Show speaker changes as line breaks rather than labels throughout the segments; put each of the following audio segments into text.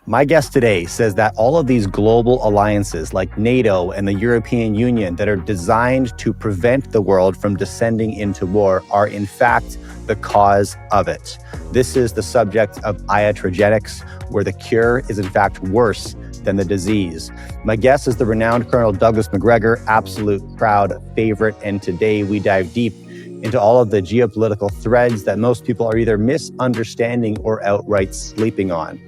My guest today says that all of these global alliances like NATO and the European Union that are designed to prevent the world from descending into war are in fact the cause of it. This is the subject of iatrogenics, where the cure is in fact worse than the disease. My guest is the renowned Colonel Douglas Macgregor, absolute crowd favorite, and today we dive deep into all of the geopolitical threads that most people are either misunderstanding or outright sleeping on.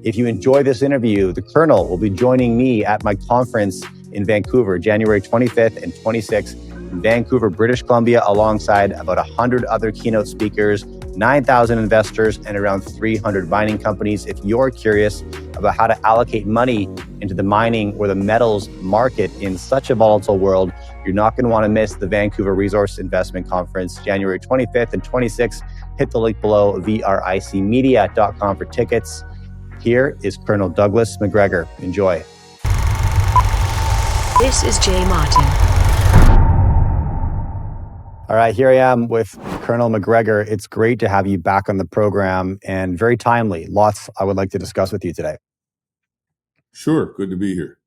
If you enjoy this interview, the Colonel will be joining me at my conference in Vancouver, January 25th and 26th in Vancouver, British Columbia, alongside about 100 other keynote speakers, 9,000 investors, and around 300 mining companies. If you're curious about how to allocate money into the mining or the metals market in such a volatile world, you're not going to want to miss the Vancouver Resource Investment Conference, January 25th and 26th. Hit the link below, vricmedia.com for tickets. Here is Colonel Douglas Macgregor. Enjoy.
This is Jay Martin.
All right, here I am with Colonel Macgregor. It's great to have you back on the program and very timely. Lots I would like to discuss with you today.
Sure, good to be here.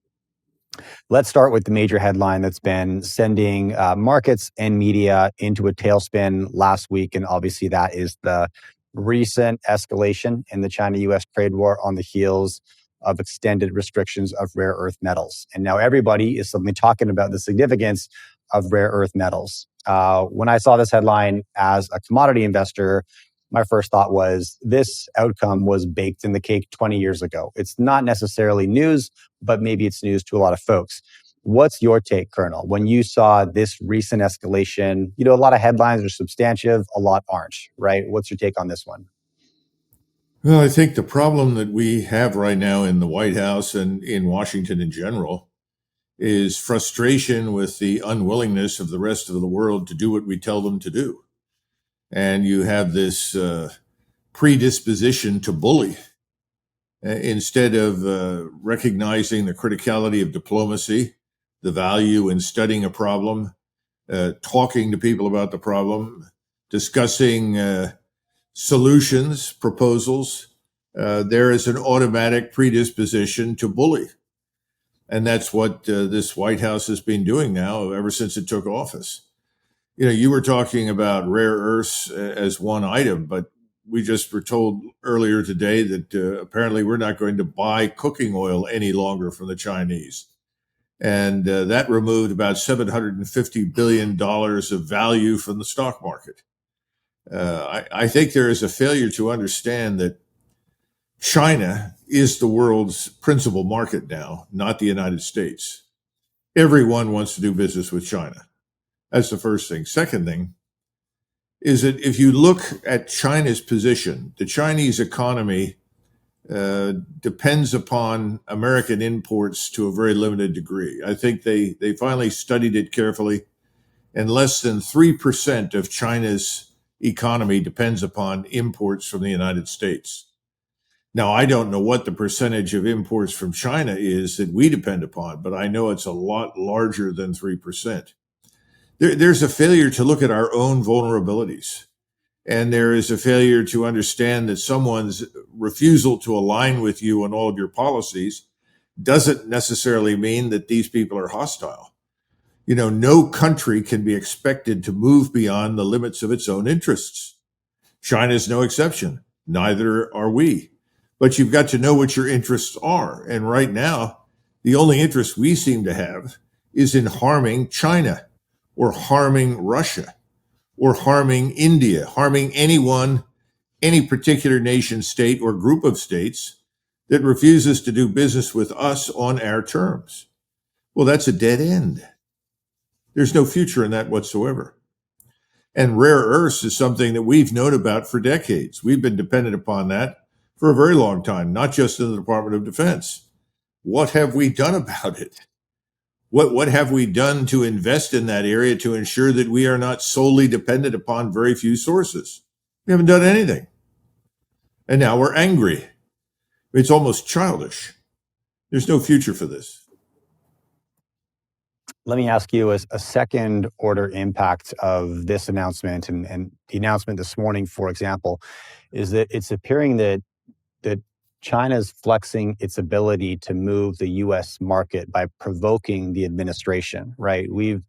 Let's start with the major headline that's been sending markets and media into a tailspin last week. And obviously that is the recent escalation in the China-US trade war on the heels of extended restrictions of rare earth metals. And now everybody is suddenly talking about the significance of rare earth metals. When I saw this headline as a commodity investor, my first thought was this outcome was baked in the cake 20 years ago. It's not necessarily news, but maybe it's news to a lot of folks. What's your take, Colonel, when you saw this recent escalation? You know, a lot of headlines are substantive, a lot aren't, right? What's your take on this one?
Well, I think the problem that we have right now in the White House and in Washington in general is frustration with the unwillingness of the rest of the world to do what we tell them to do. And you have this predisposition to bully instead of recognizing the criticality of diplomacy, the value in studying a problem, talking to people about the problem, discussing solutions, proposals. There is an automatic predisposition to bully. And that's what this White House has been doing now ever since it took office. You know, you were talking about rare earths as one item, but we just were told earlier today that apparently we're not going to buy cooking oil any longer from the Chinese. And that removed about $750 billion of value from the stock market. I think there is a failure to understand that China is the world's principal market now, not the United States. Everyone wants to do business with China. That's the first thing. Second thing is that if you look at China's position, the Chinese economy depends upon American imports to a very limited degree. I think they finally studied it carefully, and less than 3% of China's economy depends upon imports from the United States. Now, I don't know what the percentage of imports from China is that we depend upon, but I know it's a lot larger than 3%. There's a failure to look at our own vulnerabilities. And there is a failure to understand that someone's refusal to align with you on all of your policies doesn't necessarily mean that these people are hostile. You know, no country can be expected to move beyond the limits of its own interests. China is no exception. Neither are we. But you've got to know what your interests are. And right now, the only interest we seem to have is in harming China or harming Russia, or harming India, harming anyone, any particular nation state or group of states that refuses to do business with us on our terms. Well, that's a dead end. There's no future in that whatsoever. And rare earths is something that we've known about for decades. We've been dependent upon that for a very long time, not just in the Department of Defense. What have we done about it? What have we done to invest in that area to ensure that we are not solely dependent upon very few sources? We haven't done anything. And now we're angry. It's almost childish. There's no future for this.
Let me ask you a second order impact of this announcement and the announcement this morning, for example, is that it's appearing that China's flexing its ability to move the US market by provoking the administration, right? We've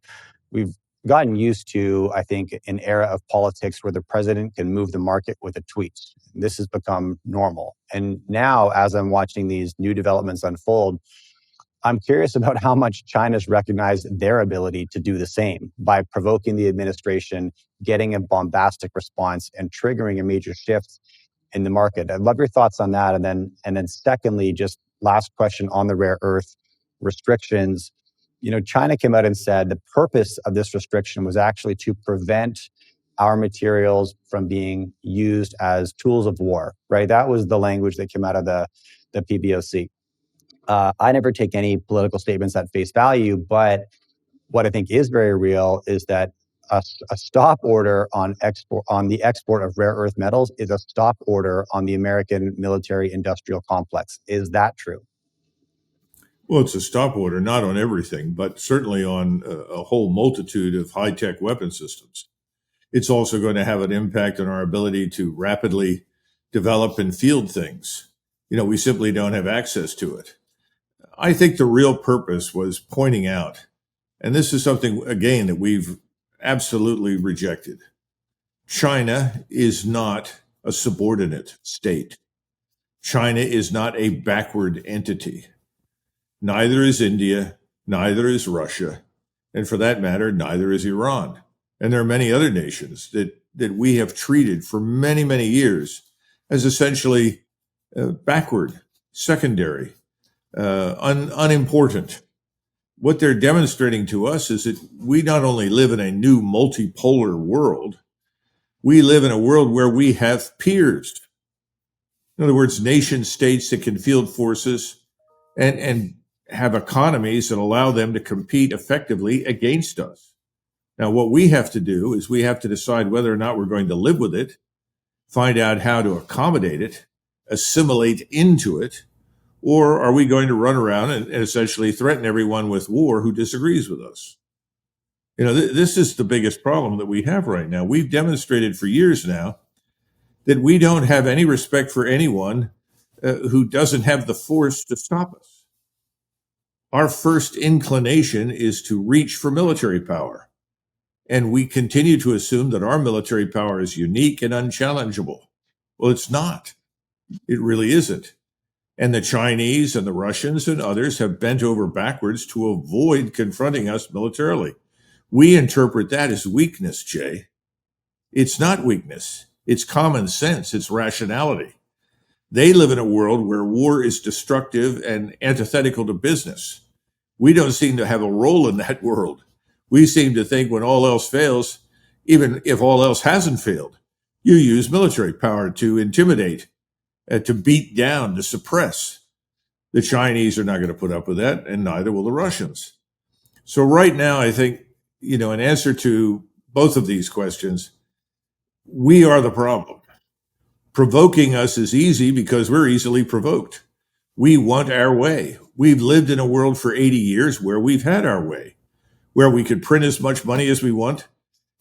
gotten used to, I think, an era of politics where the president can move the market with a tweet. This has become normal. And now, as I'm watching these new developments unfold, I'm curious about how much China's recognized their ability to do the same by provoking the administration, getting a bombastic response, and triggering a major shift in the market. I'd love your thoughts on that. And then secondly, just last question on the rare earth restrictions. China came out and said the purpose of this restriction was actually to prevent our materials from being used as tools of war, right? That was the language that came out of the PBOC. I never take any political statements at face value, but what I think is very real is that a stop order on the export of rare earth metals is a stop order on the American military industrial complex. Is that true?
Well, it's a stop order, not on everything, but certainly on a whole multitude of high-tech weapon systems. It's also going to have an impact on our ability to rapidly develop and field things. We simply don't have access to it. I think the real purpose was pointing out, and this is something, again, that we've absolutely rejected. China is not a subordinate state. China is not a backward entity. Neither is India, neither is Russia, and for that matter, neither is Iran. And there are many other nations that we have treated for many, many years as essentially backward, secondary, unimportant. What they're demonstrating to us is that we not only live in a new multipolar world, we live in a world where we have peers. In other words, nation states that can field forces and have economies that allow them to compete effectively against us. Now, what we have to do is we have to decide whether or not we're going to live with it, find out how to accommodate it, assimilate into it, or are we going to run around and essentially threaten everyone with war who disagrees with us? This is the biggest problem that we have right now. We've demonstrated for years now that we don't have any respect for anyone who doesn't have the force to stop us. Our first inclination is to reach for military power. And we continue to assume that our military power is unique and unchallengeable. Well, it's not. It really isn't. And the Chinese and the Russians and others have bent over backwards to avoid confronting us militarily. We interpret that as weakness, Jay. It's not weakness. It's common sense. It's rationality. They live in a world where war is destructive and antithetical to business. We don't seem to have a role in that world. We seem to think when all else fails, even if all else hasn't failed, you use military power to intimidate, to beat down, to suppress. The Chinese are not going to put up with that, and neither will the Russians. So right now, I think, in answer to both of these questions, we are the problem. Provoking us is easy because we're easily provoked. We want our way. We've lived in a world for 80 years where we've had our way, where we could print as much money as we want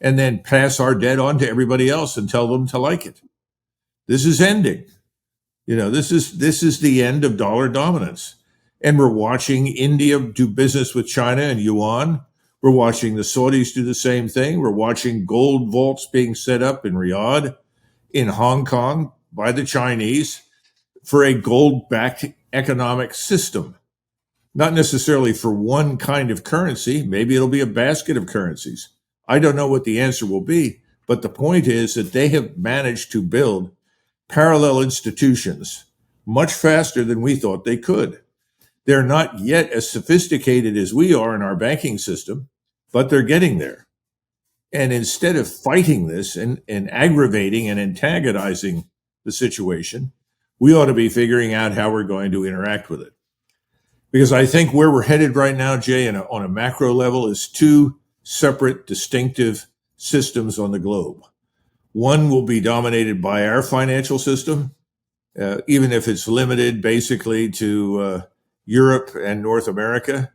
and then pass our debt on to everybody else and tell them to like it. This is ending. This is the end of dollar dominance. And we're watching India do business with China and yuan. We're watching the Saudis do the same thing. We're watching gold vaults being set up in Riyadh, in Hong Kong by the Chinese for a gold-backed economic system. Not necessarily for one kind of currency. Maybe it'll be a basket of currencies. I don't know what the answer will be, but the point is that they have managed to build parallel institutions much faster than we thought they could. They're not yet as sophisticated as we are in our banking system, but they're getting there. And instead of fighting this and aggravating and antagonizing the situation, we ought to be figuring out how we're going to interact with it. Because I think where we're headed right now, Jay, on a macro level, is two separate, distinctive systems on the globe. One will be dominated by our financial system, even if it's limited basically to Europe and North America.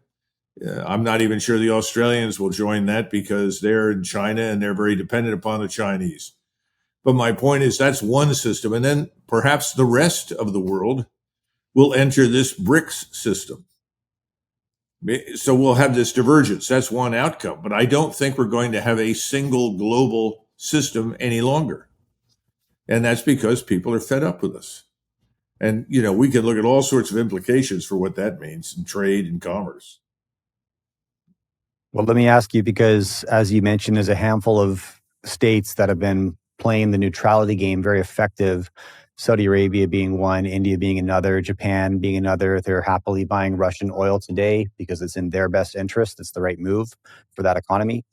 I'm not even sure the Australians will join that because they're in China and they're very dependent upon the Chinese. But my point is that's one system. And then perhaps the rest of the world will enter this BRICS system. So we'll have this divergence. That's one outcome. But I don't think we're going to have a single global system any longer. And that's because people are fed up with us. And, we could look at all sorts of implications for what that means in trade and commerce.
Well, let me ask you, because as you mentioned, there's a handful of states that have been playing the neutrality game very effective. Saudi Arabia being one, India being another, Japan being another. They're happily buying Russian oil today because it's in their best interest. It's the right move for that economy.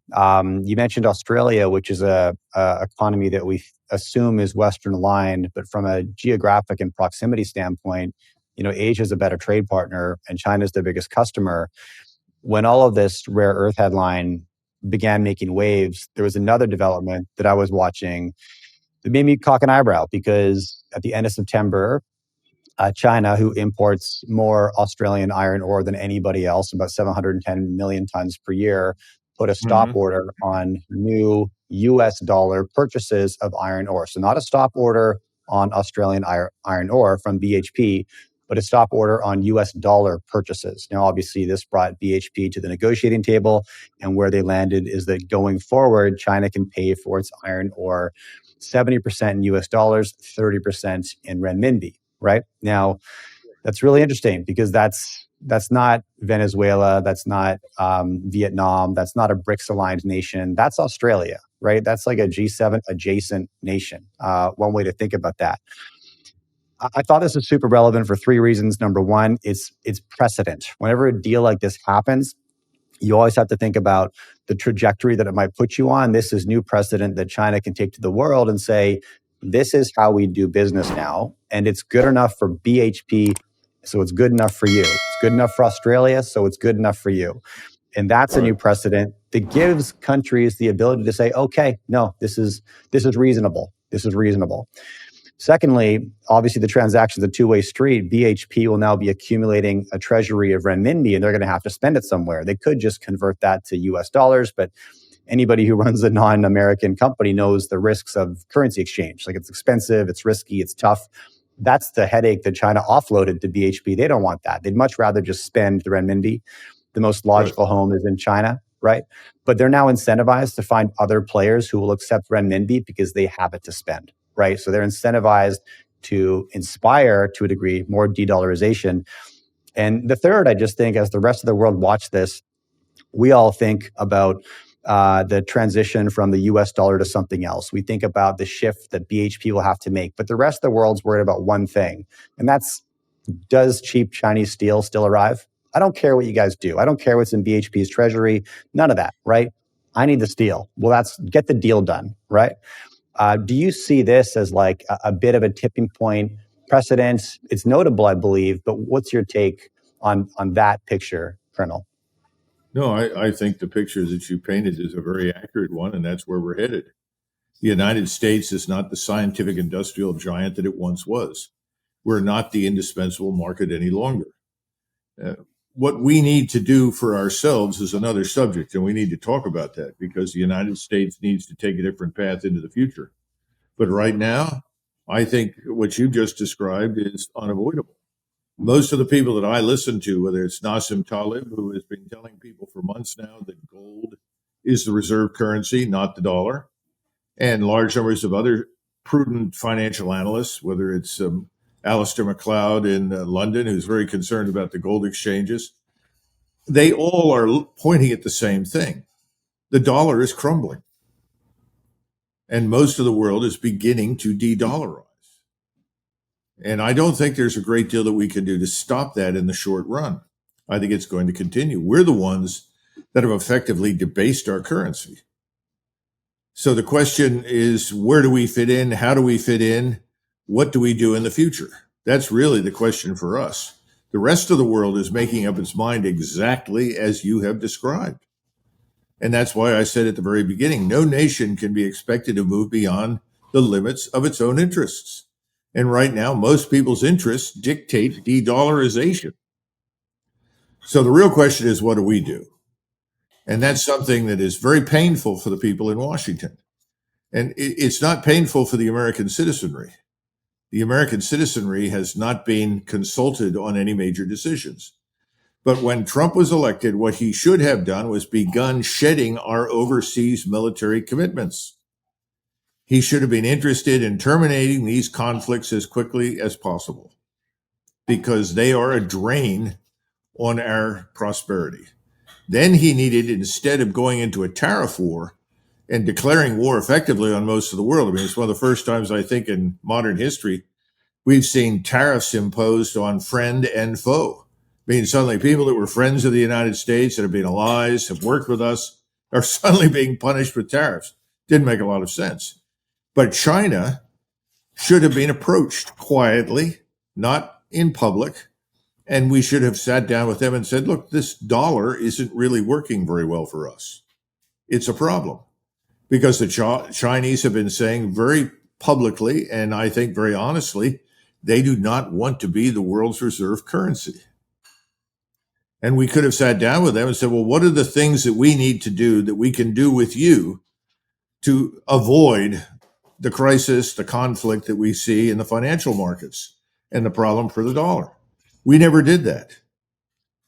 You mentioned Australia, which is a economy that we assume is Western aligned, but from a geographic and proximity standpoint, Asia is a better trade partner and China is their biggest customer. When all of this rare earth headline began making waves, there was another development that I was watching that made me cock an eyebrow, because at the end of September, China, who imports more Australian iron ore than anybody else, about 710 million tons per year, put a stop order on new US dollar purchases of iron ore. So not a stop order on Australian iron ore from BHP, but a stop order on US dollar purchases. Now, obviously, this brought BHP to the negotiating table, and where they landed is that going forward, China can pay for its iron ore 70% in US dollars, 30% in renminbi. Right now, that's really interesting, because that's not Venezuela, that's not Vietnam, that's not a BRICS aligned nation. That's Australia, right? That's like a G7 adjacent nation. One way to think about that. I thought this was super relevant for three reasons. Number one, it's precedent. Whenever a deal like this happens, you always have to think about the trajectory that it might put you on. This is new precedent that China can take to the world and say, this is how we do business now. And it's good enough for BHP, so it's good enough for you. It's good enough for Australia, so it's good enough for you. And that's a new precedent that gives countries the ability to say, okay, no, this is reasonable. This is reasonable. Secondly, obviously the transaction's a two-way street. BHP will now be accumulating a treasury of renminbi, and they're going to have to spend it somewhere. They could just convert that to US dollars, but anybody who runs a non-American company knows the risks of currency exchange. Like, it's expensive, it's risky, it's tough. That's the headache that China offloaded to BHP. They don't want that. They'd much rather just spend the renminbi. The most logical home is in China, right? But they're now incentivized to find other players who will accept renminbi because they have it to spend. Right. So they're incentivized to inspire, to a degree, more de-dollarization. And the third, I just think, as the rest of the world watch this, we all think about the transition from the US dollar to something else. We think about the shift that BHP will have to make. But the rest of the world's worried about one thing, and that's, does cheap Chinese steel still arrive? I don't care what you guys do. I don't care what's in BHP's treasury. None of that, right? I need the steel. Well, that's, get the deal done, right? Do you see this as like a bit of a tipping point precedent? It's notable, I believe, but what's your take on that picture, Colonel?
No, I think the picture that you painted is a very accurate one, and that's where we're headed. The United States is not the scientific industrial giant that it once was. We're not the indispensable market any longer. What we need to do for ourselves is another subject, and we need to talk about that, because the United States needs to take a different path into the future. But right now, I think what you just described is unavoidable. Most of the people that I listen to, whether it's Nassim Taleb, who has been telling people for months now that gold is the reserve currency, not the dollar, and large numbers of other prudent financial analysts, whether it's Alistair MacLeod in London, who's very concerned about the gold exchanges, they all are pointing at the same thing. The dollar is crumbling, and most of the world is beginning to de-dollarize. And I don't think there's a great deal that we can do to stop that in the short run. I think it's going to continue. We're the ones that have effectively debased our currency. So the question is, where do we fit in? How do we fit in? What do we do in the future? That's really the question for us. The rest of the world is making up its mind exactly as you have described. And that's why I said at the very beginning, no nation can be expected to move beyond the limits of its own interests. And right now, most people's interests dictate de-dollarization. So the real question is, what do we do? And that's something that is very painful for the people in Washington. And it's not painful for the American citizenry. The American citizenry has not been consulted on any major decisions. But when Trump was elected, what he should have done was begun shedding our overseas military commitments. He should have been interested in terminating these conflicts as quickly as possible because they are a drain on our prosperity. Then he needed, instead of going into a tariff war and declaring war effectively on most of the world, I mean, it's one of the first times I think in modern history we've seen tariffs imposed on friend and foe. I mean, suddenly people that were friends of the United States that have been allies, have worked with us, are suddenly being punished with tariffs. Didn't make a lot of sense. But China should have been approached quietly, not in public, and we should have sat down with them and said, look, this dollar isn't really working very well for us. It's a problem because the Chinese have been saying very publicly, and I think very honestly, they do not want to be the world's reserve currency. And we could have sat down with them and said, well, what are the things that we need to do that we can do with you to avoid the crisis, the conflict that we see in the financial markets and the problem for the dollar? We never did that.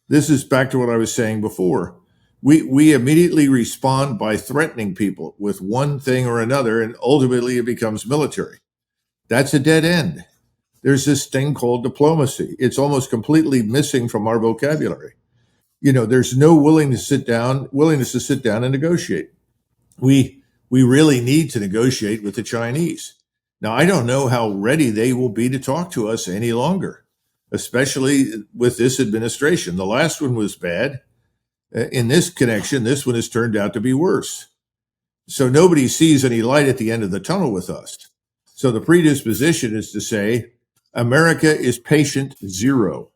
This is back to what I was saying before. We immediately respond by threatening people with one thing or another, and ultimately it becomes military. That's a dead end. There's this thing called diplomacy. It's almost completely missing from our vocabulary. You know, there's no willingness to sit down and negotiate. We really need to negotiate with the Chinese. Now, I don't know how ready they will be to talk to us any longer, especially with this administration. The last one was bad. In this connection, this one has turned out to be worse. So nobody sees any light at the end of the tunnel with us. So the predisposition is to say, America is patient zero.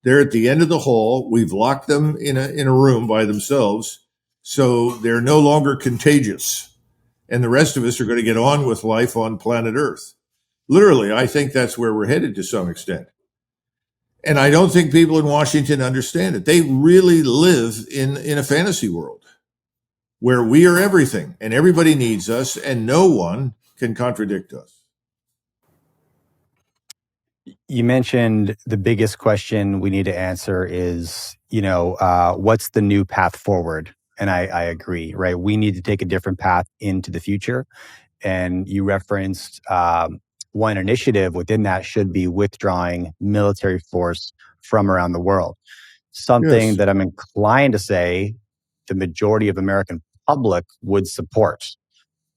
They're at the end of the hall. We've locked them in a room by themselves, so they're no longer contagious. And the rest of us are going to get on with life on planet Earth. Literally, I think that's where we're headed to some extent. And I don't think people in Washington understand it. They really live in a fantasy world where we are everything and everybody needs us and no one can contradict us.
You mentioned the biggest question we need to answer is, what's the new path forward? And I agree, right? We need to take a different path into the future. And you referenced one initiative within that should be withdrawing military force from around the world. Something
Yes.
that I'm inclined to say the majority of American public would support.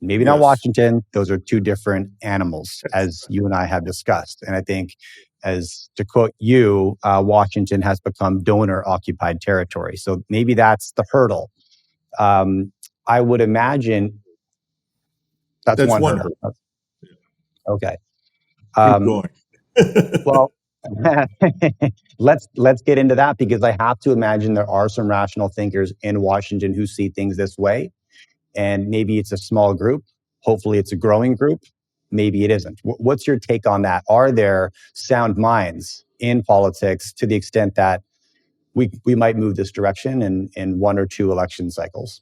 Maybe not
Yes.
Washington. Those are two different animals, as you and I have discussed. And I think, as to quote you, Washington has become donor-occupied territory. So maybe that's the hurdle. I would imagine that's one hurdle. Okay.
Keep going.
Well, let's get into that, because I have to imagine there are some rational thinkers in Washington who see things this way. And maybe it's a small group. Hopefully it's a growing group. Maybe it isn't. What's your take on that? Are there sound minds in politics to the extent that we might move this direction in one or two election cycles?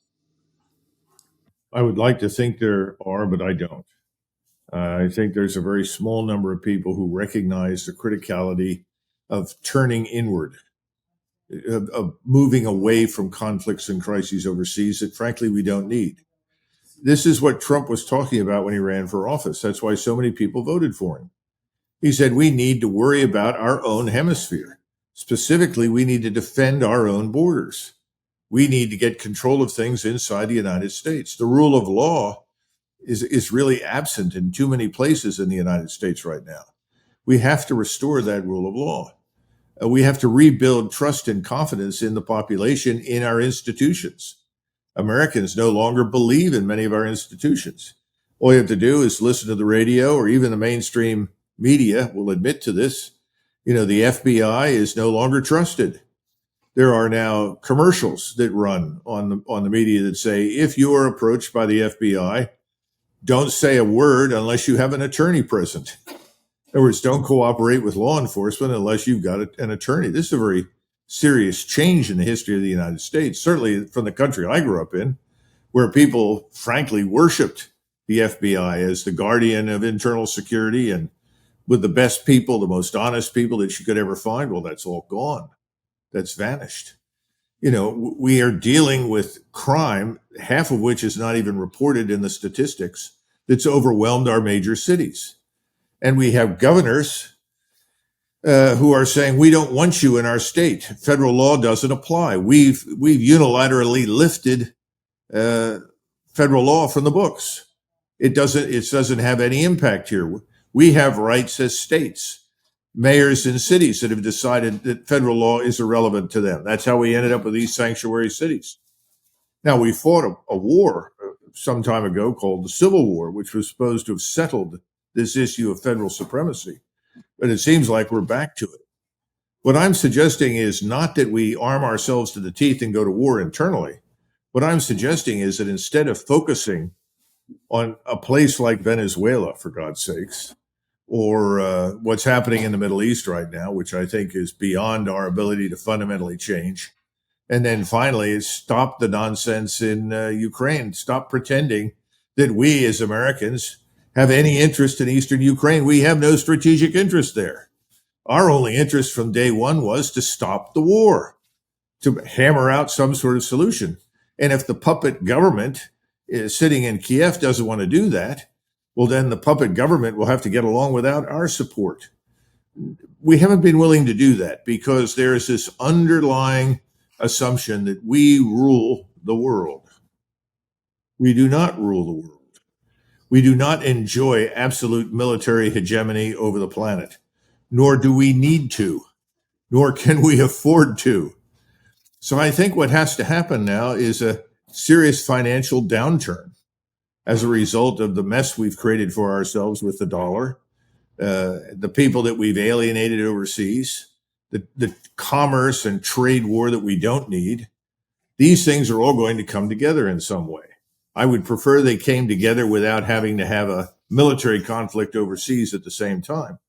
I would like to think there are, but I don't. I think there's a very small number of people who recognize the criticality of turning inward, of moving away from conflicts and crises overseas that, frankly, we don't need. This is what Trump was talking about when he ran for office. That's why so many people voted for him. He said, we need to worry about our own hemisphere. Specifically, we need to defend our own borders. We need to get control of things inside the United States. The rule of law is really absent in too many places in the United States right now. We have to restore that rule of law. We have to rebuild trust and confidence in the population, in our institutions. Americans no longer believe in many of our institutions. All you have to do is listen to the radio, or even the mainstream media will admit to this. The FBI is no longer trusted. There are now commercials that run on the media that say, if you are approached by the FBI, don't say a word unless you have an attorney present. In other words, don't cooperate with law enforcement unless you've got an attorney. This is a very serious change in the history of the United States, certainly from the country I grew up in, where people, frankly, worshipped the FBI as the guardian of internal security and with the best people, the most honest people that you could ever find. Well, that's all gone. That's vanished. We are dealing with crime, half of which is not even reported in the statistics, that's overwhelmed our major cities. And we have governors who are saying, we don't want you in our state. Federal law doesn't apply. We've unilaterally lifted federal law from the books. It doesn't have any impact here. We have rights as states, mayors in cities that have decided that federal law is irrelevant to them. That's how we ended up with these sanctuary cities. Now, we fought a war some time ago called the Civil War, which was supposed to have settled this issue of federal supremacy. But it seems like we're back to it. What I'm suggesting is not that we arm ourselves to the teeth and go to war internally. What I'm suggesting is that instead of focusing on a place like Venezuela, for God's sakes, or what's happening in the Middle East right now, which I think is beyond our ability to fundamentally change, and then finally stop the nonsense in Ukraine, stop pretending that we as Americans have any interest in Eastern Ukraine. We have no strategic interest there. Our only interest from day one was to stop the war, to hammer out some sort of solution. And if the puppet government is sitting in Kiev doesn't want to do that, well, then the puppet government will have to get along without our support. We haven't been willing to do that because there is this underlying assumption that we rule the world. We do not rule the world. We do not enjoy absolute military hegemony over the planet, nor do we need to, nor can we afford to. So I think what has to happen now is a serious financial downturn as a result of the mess we've created for ourselves with the dollar, the people that we've alienated overseas, the commerce and trade war that we don't need. These things are all going to come together in some way. I would prefer they came together without having to have a military conflict overseas at the same time.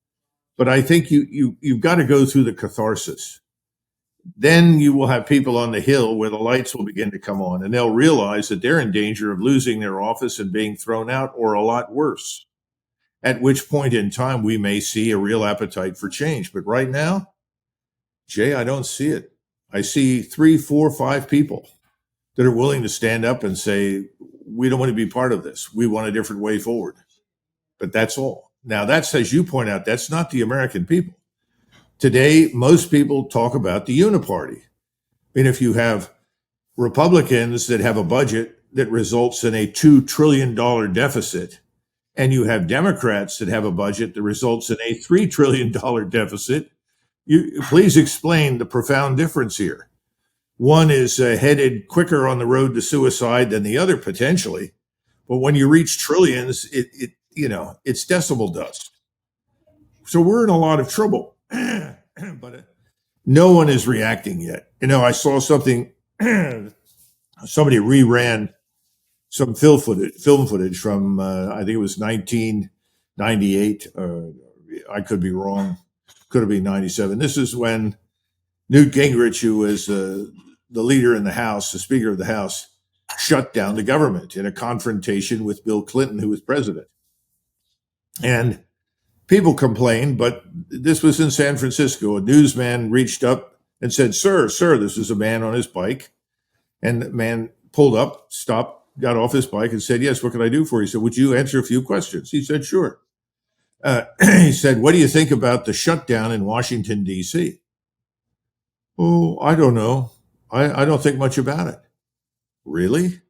But I think you've got to go through the catharsis. Then you will have people on the Hill where the lights will begin to come on, and they'll realize that they're in danger of losing their office and being thrown out, or a lot worse, at which point in time we may see a real appetite for change. But right now, Jay, I don't see it. I see 3, 4, 5 people that are willing to stand up and say, we don't want to be part of this. We want a different way forward. But that's all. Now, that's, as you point out, that's not the American people. Today, most people talk about the uniparty. I mean, if you have Republicans that have a budget that results in a $2 trillion deficit, and you have Democrats that have a budget that results in a $3 trillion deficit, please explain the profound difference here. One is headed quicker on the road to suicide than the other, potentially. But when you reach trillions, it's decibel dust. So we're in a lot of trouble. But no one is reacting yet. I saw something, somebody reran some film footage from, I think it was 1998. I could be wrong. Could have been 97. This is when Newt Gingrich, who was the leader in the House, the Speaker of the House, shut down the government in a confrontation with Bill Clinton, who was president. And people complained, but this was in San Francisco. A newsman reached up and said, sir, this is a man on his bike. And the man pulled up, stopped, got off his bike and said, yes, what can I do for you? He said, would you answer a few questions? He said, sure. He said, what do you think about the shutdown in Washington, D.C.? Oh, I don't know. I don't think much about it. Really?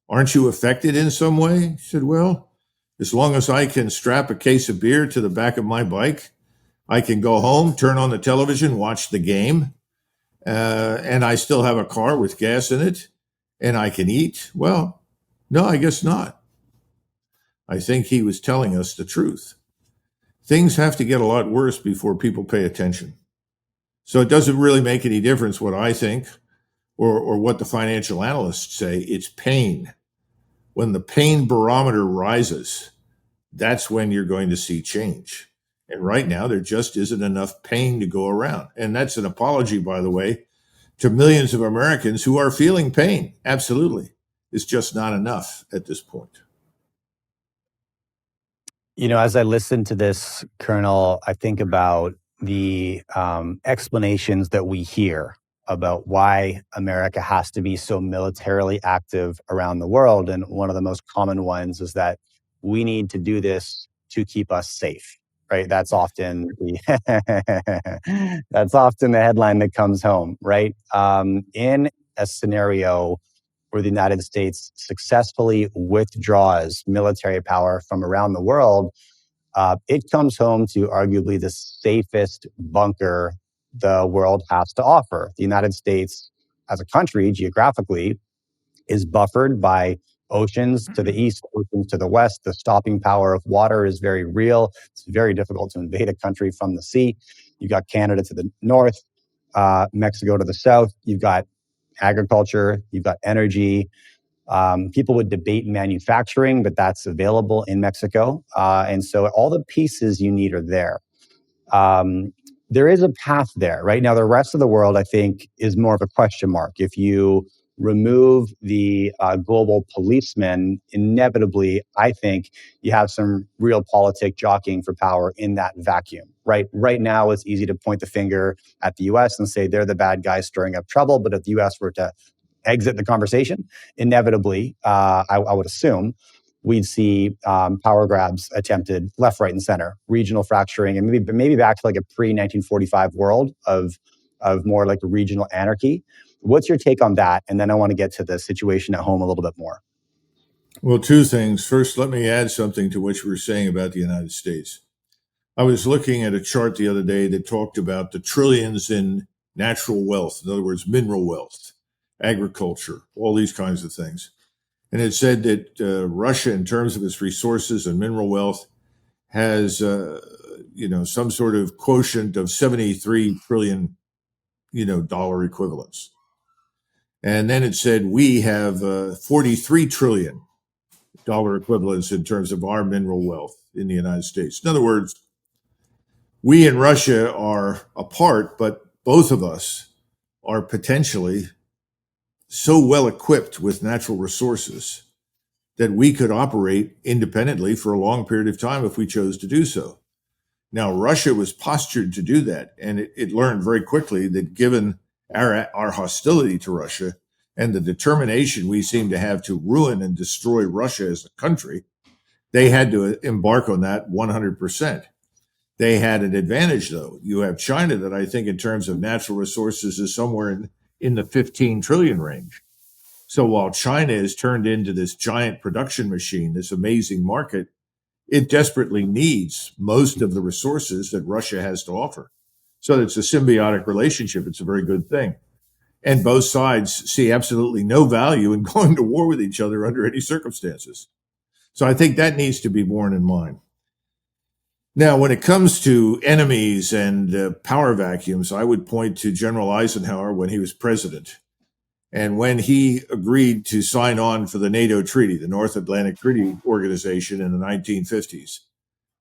Aren't you affected in some way? He said, well, as long as I can strap a case of beer to the back of my bike, I can go home, turn on the television, watch the game, and I still have a car with gas in it, and I can eat. Well, no, I guess not. I think he was telling us the truth. Things have to get a lot worse before people pay attention. So it doesn't really make any difference what I think or what the financial analysts say. It's pain. When the pain barometer rises, that's when you're going to see change. And right now, there just isn't enough pain to go around. And that's an apology, by the way, to millions of Americans who are feeling pain. Absolutely. It's just not enough at this point.
As I listen to this, Colonel, I think about the explanations that we hear about why America has to be so militarily active around the world. And one of the most common ones is that we need to do this to keep us safe, right? That's often the headline that comes home, right? In a scenario where the United States successfully withdraws military power from around the world, it comes home to arguably the safest bunker the world has to offer. The United States, as a country, geographically, is buffered by oceans to the east, oceans to the west. The stopping power of water is very real. It's very difficult to invade a country from the sea. You've got Canada to the north, Mexico to the south. You've got agriculture, you've got energy. People would debate manufacturing, but that's available in Mexico. And so all the pieces you need are there. There is a path there. Right now, the rest of the world, I think, is more of a question mark. If you remove the global policemen, inevitably, I think you have some real politic jockeying for power in that vacuum. Right now, it's easy to point the finger at the U.S. and say they're the bad guys stirring up trouble. But if the U.S. were to exit the conversation, inevitably, I would assume we'd see power grabs attempted left, right, and center, regional fracturing, and maybe back to like a pre-1945 world of more like regional anarchy. What's your take on that? And then I want to get to the situation at home a little bit more.
Well, two things. First, let me add something to what you were saying about the United States. I was looking at a chart the other day that talked about the trillions in natural wealth, in other words, mineral wealth, agriculture, all these kinds of things. And it said that Russia, in terms of its resources and mineral wealth, has some sort of quotient of 73 trillion dollar equivalents. And then it said we have 43 trillion dollar equivalents in terms of our mineral wealth in the United States. In other words, we and Russia are apart, but both of us are potentially so well equipped with natural resources that we could operate independently for a long period of time if we chose to do so. Now, Russia was postured to do that, and it learned very quickly that given our hostility to Russia and the determination we seem to have to ruin and destroy Russia as a country, they had to embark on that 100%. They had an advantage, though. You have China that I think in terms of natural resources is somewhere in the 15 trillion range. So while China is turned into this giant production machine, this amazing market, it desperately needs most of the resources that Russia has to offer. So it's a symbiotic relationship. It's a very good thing. And both sides see absolutely no value in going to war with each other under any circumstances. So I think that needs to be borne in mind. Now, when it comes to enemies and power vacuums, I would point to General Eisenhower when he was president. And when he agreed to sign on for the NATO treaty, the North Atlantic Treaty Organization in the 1950s,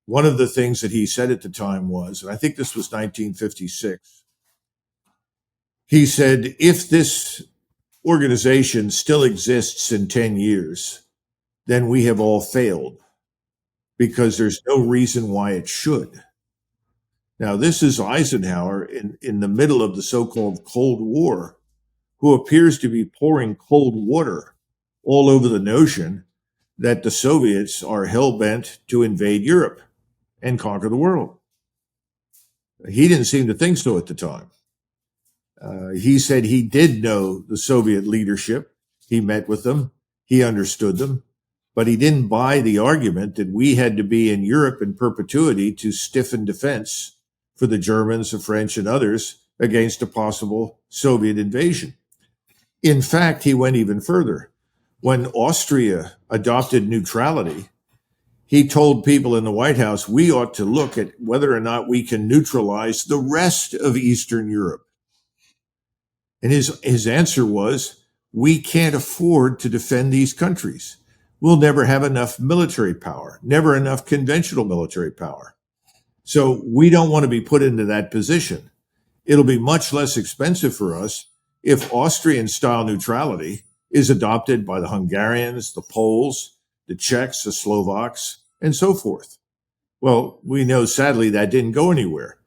one of the things that he said at the time was, and I think this was 1956, he said, if this organization still exists in 10 years, then we have all failed because there's no reason why it should. Now, this is Eisenhower in the middle of the so-called Cold War, who appears to be pouring cold water all over the notion that the Soviets are hell-bent to invade Europe and conquer the world. He didn't seem to think so at the time. He said he did know the Soviet leadership. He met with them. He understood them. But he didn't buy the argument that we had to be in Europe in perpetuity to stiffen defense for the Germans, the French, and others against a possible Soviet invasion. In fact, he went even further. When Austria adopted neutrality, he told people in the White House, we ought to look at whether or not we can neutralize the rest of Eastern Europe. And his answer was, we can't afford to defend these countries. We'll never have enough military power, never enough conventional military power. So we don't want to be put into that position. It'll be much less expensive for us if Austrian-style neutrality is adopted by the Hungarians, the Poles, the Czechs, the Slovaks, and so forth. Well, we know sadly that didn't go anywhere.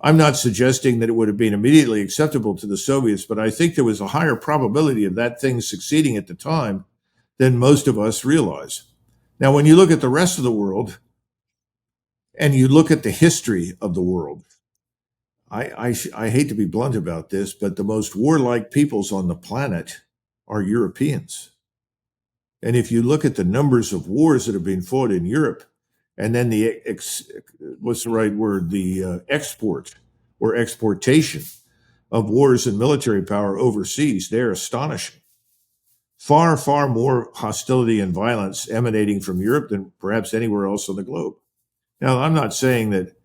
I'm not suggesting that it would have been immediately acceptable to the Soviets, but I think there was a higher probability of that thing succeeding at the time than most of us realize. Now, when you look at the rest of the world and you look at the history of the world, I hate to be blunt about this, but the most warlike peoples on the planet are Europeans. And if you look at the numbers of wars that have been fought in Europe, and then what's the right word? The export or exportation of wars and military power overseas, they're astonishing. Far, far more hostility and violence emanating from Europe than perhaps anywhere else on the globe. Now, I'm not saying that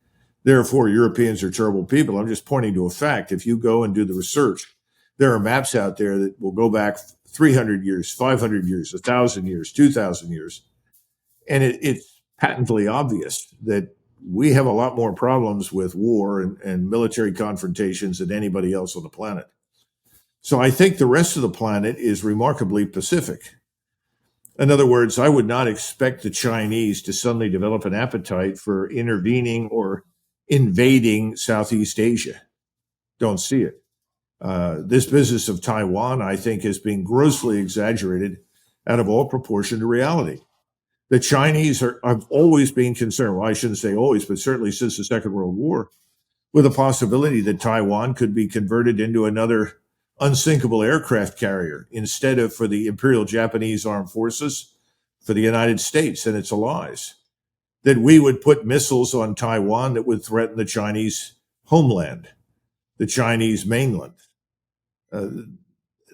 therefore Europeans are terrible people. I'm just pointing to a fact. If you go and do the research, there are maps out there that will go back 300 years, 500 years, 1,000 years, 2,000 years. And it's patently obvious that we have a lot more problems with war and military confrontations than anybody else on the planet. So I think the rest of the planet is remarkably pacific. In other words, I would not expect the Chinese to suddenly develop an appetite for intervening or invading Southeast Asia. Don't see it. This business of Taiwan, I think, has been grossly exaggerated out of all proportion to reality. The Chinese have always been concerned, well, I shouldn't say always, but certainly since the Second World War, with the possibility that Taiwan could be converted into another unsinkable aircraft carrier instead of for the Imperial Japanese Armed Forces, for the United States and its allies. That we would put missiles on Taiwan that would threaten the Chinese homeland, the Chinese mainland.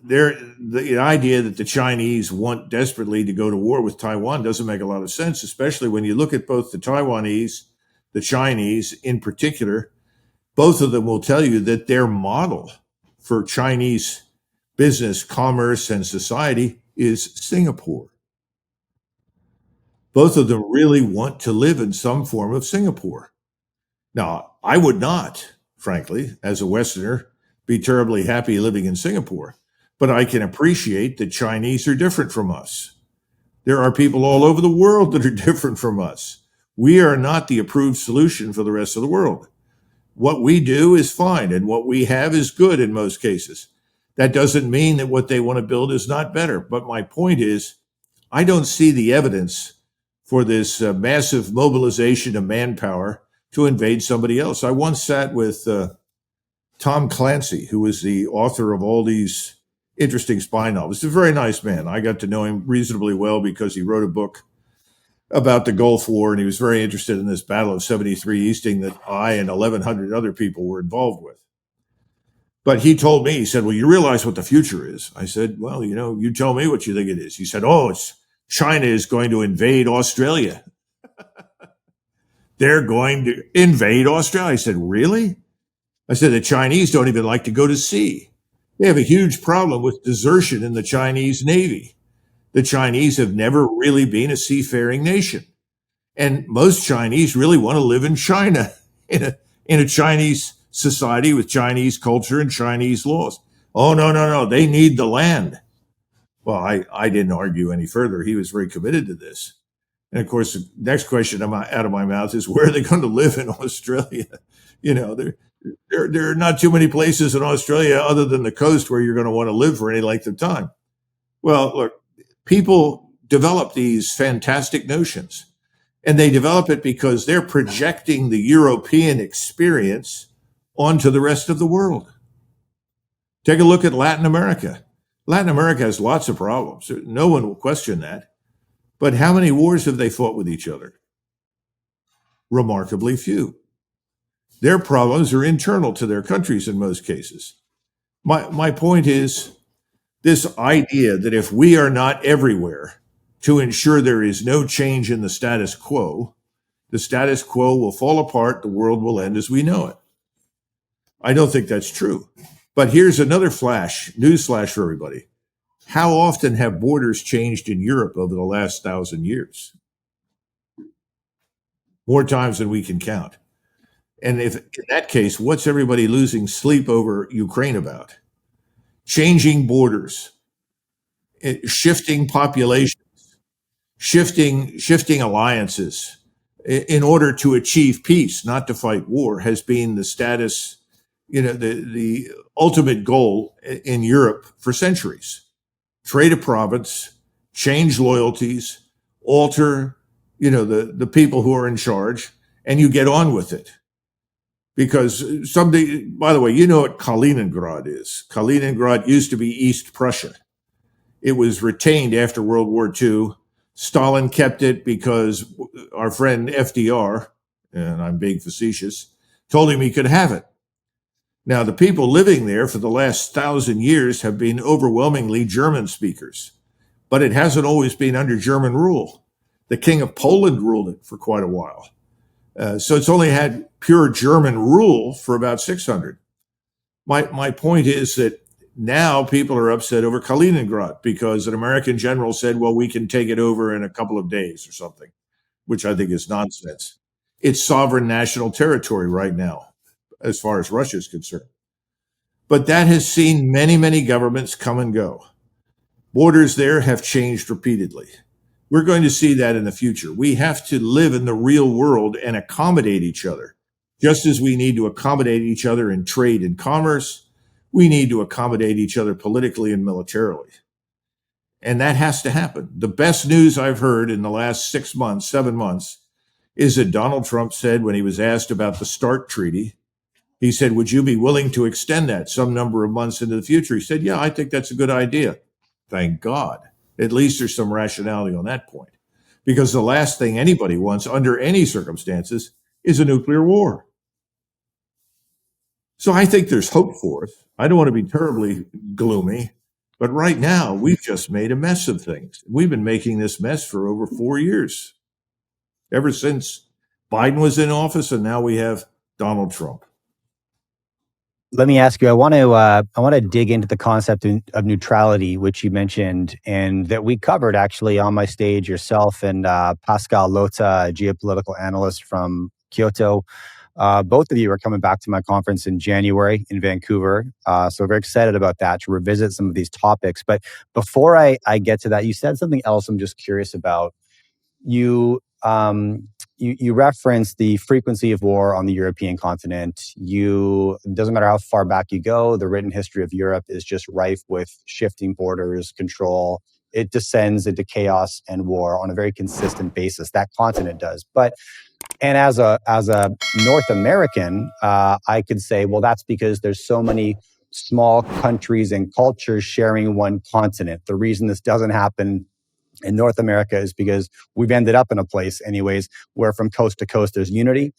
The idea that the Chinese want desperately to go to war with Taiwan doesn't make a lot of sense, especially when you look at both the Taiwanese, the Chinese in particular. Both of them will tell you that their model for Chinese business, commerce, and society is Singapore. Both of them really want to live in some form of Singapore. Now, I would not, frankly, as a Westerner, be terribly happy living in Singapore. But I can appreciate that Chinese are different from us. There are people all over the world that are different from us. We are not the approved solution for the rest of the world. What we do is fine, and what we have is good in most cases. That doesn't mean that what they want to build is not better. But my point is, I don't see the evidence for this massive mobilization of manpower to invade somebody else. I once sat with Tom Clancy, who is the author of all these interesting spy novels. He's a very nice man. I got to know him reasonably well because he wrote a book about the Gulf War, and he was very interested in this Battle of 73 Easting that I and 1,100 other people were involved with. But he told me, he said, well, you realize what the future is. I said, well, you tell me what you think it is. He said, China is going to invade Australia. They're going to invade Australia. I said, really? I said, the Chinese don't even like to go to sea. They have a huge problem with desertion in the Chinese Navy. The Chinese have never really been a seafaring nation. And most Chinese really want to live in China, in a Chinese society with Chinese culture and Chinese laws. Oh, no. They need the land. Well, I didn't argue any further. He was very committed to this. And of course, the next question out of my mouth is, where are they going to live in Australia? There are not too many places in Australia other than the coast where you're going to want to live for any length of time. Well, look, people develop these fantastic notions, and they develop it because they're projecting the European experience onto the rest of the world. Take a look at Latin America. Latin America has lots of problems. No one will question that. But how many wars have they fought with each other? Remarkably few. Their problems are internal to their countries in most cases. My point is this idea that if we are not everywhere to ensure there is no change in the status quo will fall apart, the world will end as we know it. I don't think that's true. But here's another news flash for everybody. How often have borders changed in Europe over the last 1,000 years? More times than we can count. And if in that case, what's everybody losing sleep over Ukraine about? Changing borders, shifting populations, shifting alliances, in order to achieve peace, not to fight war, has been the status, the ultimate goal in Europe for centuries. Trade a province, change loyalties, alter, the people who are in charge, and you get on with it. Because someday, by the way, you know what Kaliningrad is. Kaliningrad used to be East Prussia. It was retained after World War II. Stalin kept it because our friend FDR, and I'm being facetious, told him he could have it. Now, the people living there for the last 1,000 years have been overwhelmingly German speakers, but it hasn't always been under German rule. The King of Poland ruled it for quite a while. So it's only had pure German rule for about 600. My point is that now people are upset over Kaliningrad because an American general said, well, we can take it over in a couple of days or something, which I think is nonsense. It's sovereign national territory right now, as far as Russia is concerned. But that has seen many, many governments come and go. Borders there have changed repeatedly. We're going to see that in the future. We have to live in the real world and accommodate each other. Just as we need to accommodate each other in trade and commerce, we need to accommodate each other politically and militarily. And that has to happen. The best news I've heard in the last 6 months, 7 months, is that Donald Trump said when he was asked about the START treaty, he said, would you be willing to extend that some number of months into the future? He said, yeah, I think that's a good idea. Thank God. At least there's some rationality on that point. Because the last thing anybody wants under any circumstances is a nuclear war. So I think there's hope for us. I don't want to be terribly gloomy, but right now we've just made a mess of things. We've been making this mess for over 4 years, ever since Biden was in office, and now we have Donald Trump.
Let me ask you. I want to dig into the concept of neutrality, which you mentioned, and that we covered actually on my stage. Yourself and Pascal Lota, a geopolitical analyst from Kyoto. Both of you are coming back to my conference in January in Vancouver, so very excited about that to revisit some of these topics. But before I get to that, you said something else I'm just curious about. You referenced the frequency of war on the European continent. It doesn't matter how far back you go, the written history of Europe is just rife with shifting borders, control. It descends into chaos and war on a very consistent basis. That continent does. And as a North American, I could say, well, that's because there's so many small countries and cultures sharing one continent. The reason this doesn't happen in North America is because we've ended up in a place, anyways, where from coast to coast there's unity.